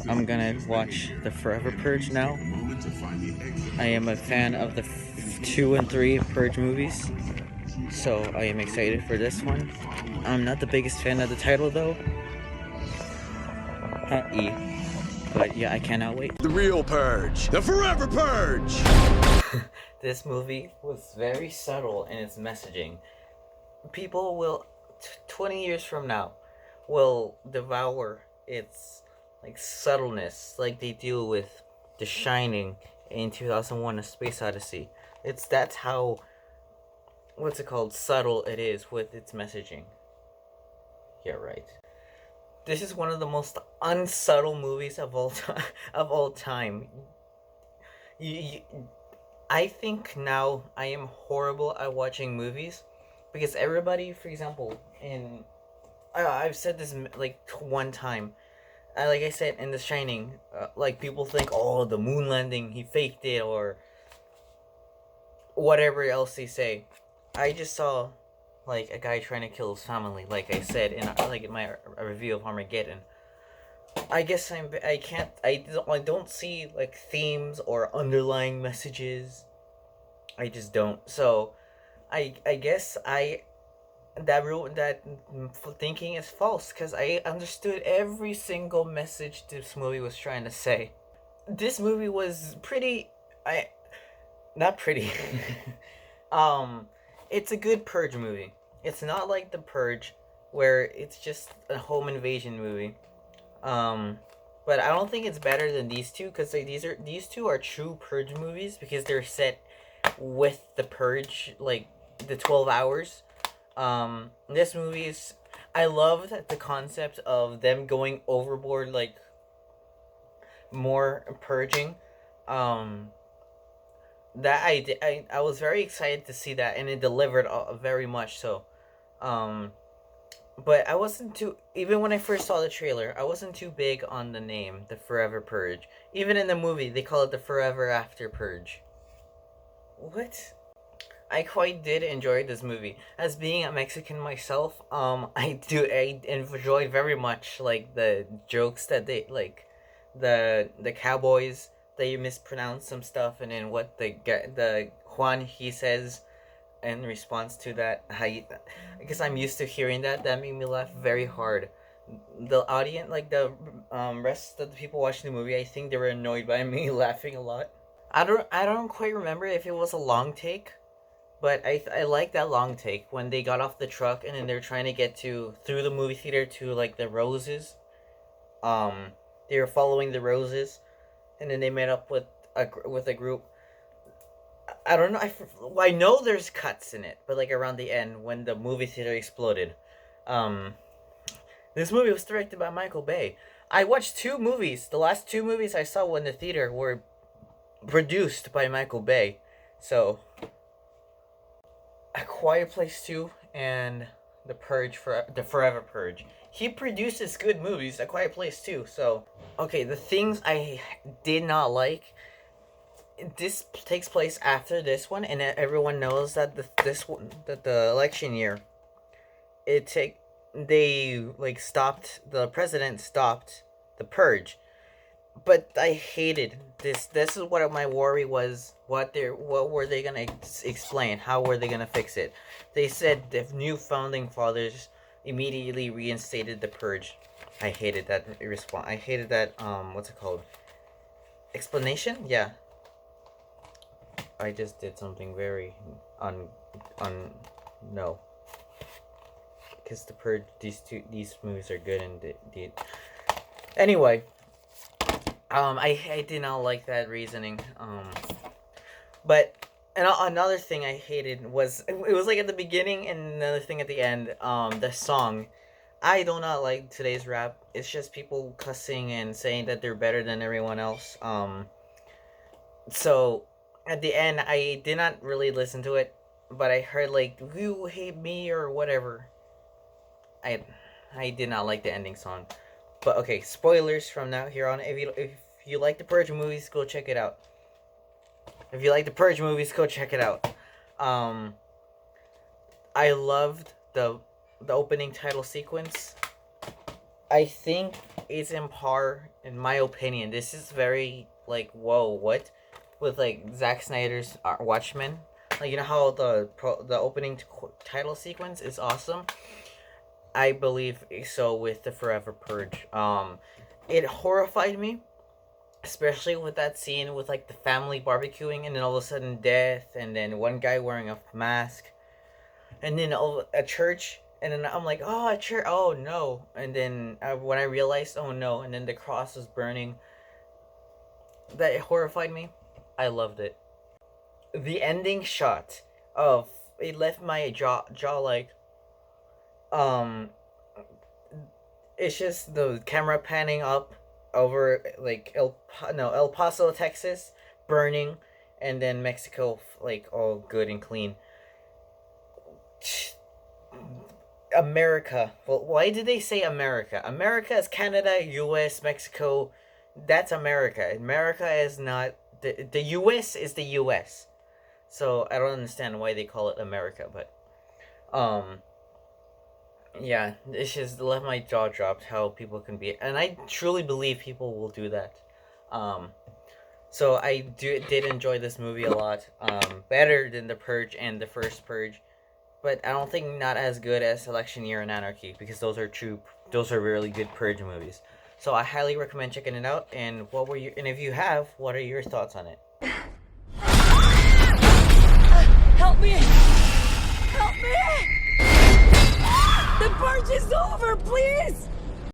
I'm gonna watch the Forever Purge now. I am a fan of the 2 and 3 Purge movies, so I am excited for this one. I'm not the biggest fan of the title though. E. But yeah, I cannot wait. The real Purge. The Forever Purge! This movie was very subtle in its messaging. People will, 20 years from now, will devour its subtleness like they do with The Shining in 2001: A Space Odyssey. That's how, what's it called, subtle it is with its messaging. Yeah, right. This is one of the most unsubtle movies of all time. Of all time. You, I think now I am horrible at watching movies because everybody, for example, I've said this like one time. Like I said in The Shining, like people think, oh, the moon landing, he faked it, or whatever else they say. I just saw like a guy trying to kill his family, like I said in my review of Armageddon. I guess I don't see like themes or underlying messages. I just don't. So I guess that thinking is false because I understood every single message this movie was trying to say. This movie was pretty not pretty. It's a good Purge movie. It's not like The Purge where it's just a home invasion movie. But I don't think it's better than these two because these two are true Purge movies because they're set with the Purge, like the 12 hours. This movie is, I loved the concept of them going overboard, like more purging. That I was very excited to see that, and it delivered very much so. But I wasn't too, even when I first saw the trailer, I wasn't too big on the name, the Forever Purge. Even in the movie, they call it the Forever After Purge. What? I quite did enjoy this movie. As being a Mexican myself, I enjoyed very much like the jokes that they like, the cowboys, they mispronounce some stuff, and then what the Juan he says in response to that. I guess I'm used to hearing that. That made me laugh very hard. The audience, like the rest of the people watching the movie, I think they were annoyed by me laughing a lot. I don't quite remember if it was a long take, but I like that long take when they got off the truck and then they're trying to get through the movie theater to like the roses. They were following the roses, and then they met up with a group. I don't know. I know there's cuts in it, but like around the end when the movie theater exploded. This movie was directed by Michael Bay. I watched two movies. The last two movies I saw in the theater were produced by Michael Bay. So, A Quiet Place 2 and The Purge, for the Forever Purge. He produces good movies, A Quiet Place 2. So, okay, the things I did not like. This takes place after this one, and everyone knows that the election year, the president stopped the purge, but I hated this. This is what my worry was. What were they gonna explain? How were they gonna fix it? They said the new founding fathers immediately reinstated the purge. I hated that response. I hated that what's it called? Explanation? Yeah. I just did something very no. Because the Purge, these movies are good and anyway, I did not like that reasoning. But another thing I hated was it was like at the beginning and another thing at the end. The song, I do not like today's rap. It's just people cussing and saying that they're better than everyone else. So at the end, I did not really listen to it, but I heard like "You hate me" or whatever. I did not like the ending song, but okay. Spoilers from now here on. If you like the Purge movies, go check it out. If you like the Purge movies, go check it out. I loved the opening title sequence. I think it's in par, in my opinion. This is very like whoa, what, with like Zack Snyder's Watchmen. Like you know how the opening title sequence is awesome. I believe so with the Forever Purge. It horrified me, especially with that scene with like the family barbecuing and then all of a sudden death and then one guy wearing a mask and then a church and then I'm like, oh, a church, oh no, and then when I realized, oh no, and then the cross was burning, that it horrified me. I loved it. The ending shot of it left my jaw like um it's just the camera panning up over like El Paso, Texas, burning, and then Mexico like all good and clean. America. Well, why did they say America? America is Canada, U.S., Mexico. That's America. America is not the U.S. is the U.S. So I don't understand why they call it America, but um yeah, it's just left my jaw dropped how people can be, and I truly believe people will do that. Um, so I did enjoy this movie a lot. Better than the Purge and the first Purge, but I don't think not as good as Election Year and Anarchy because those are really good Purge movies. So I highly recommend checking it out. And if you have, what are your thoughts on it? Help me! Help me! The purge is over, please!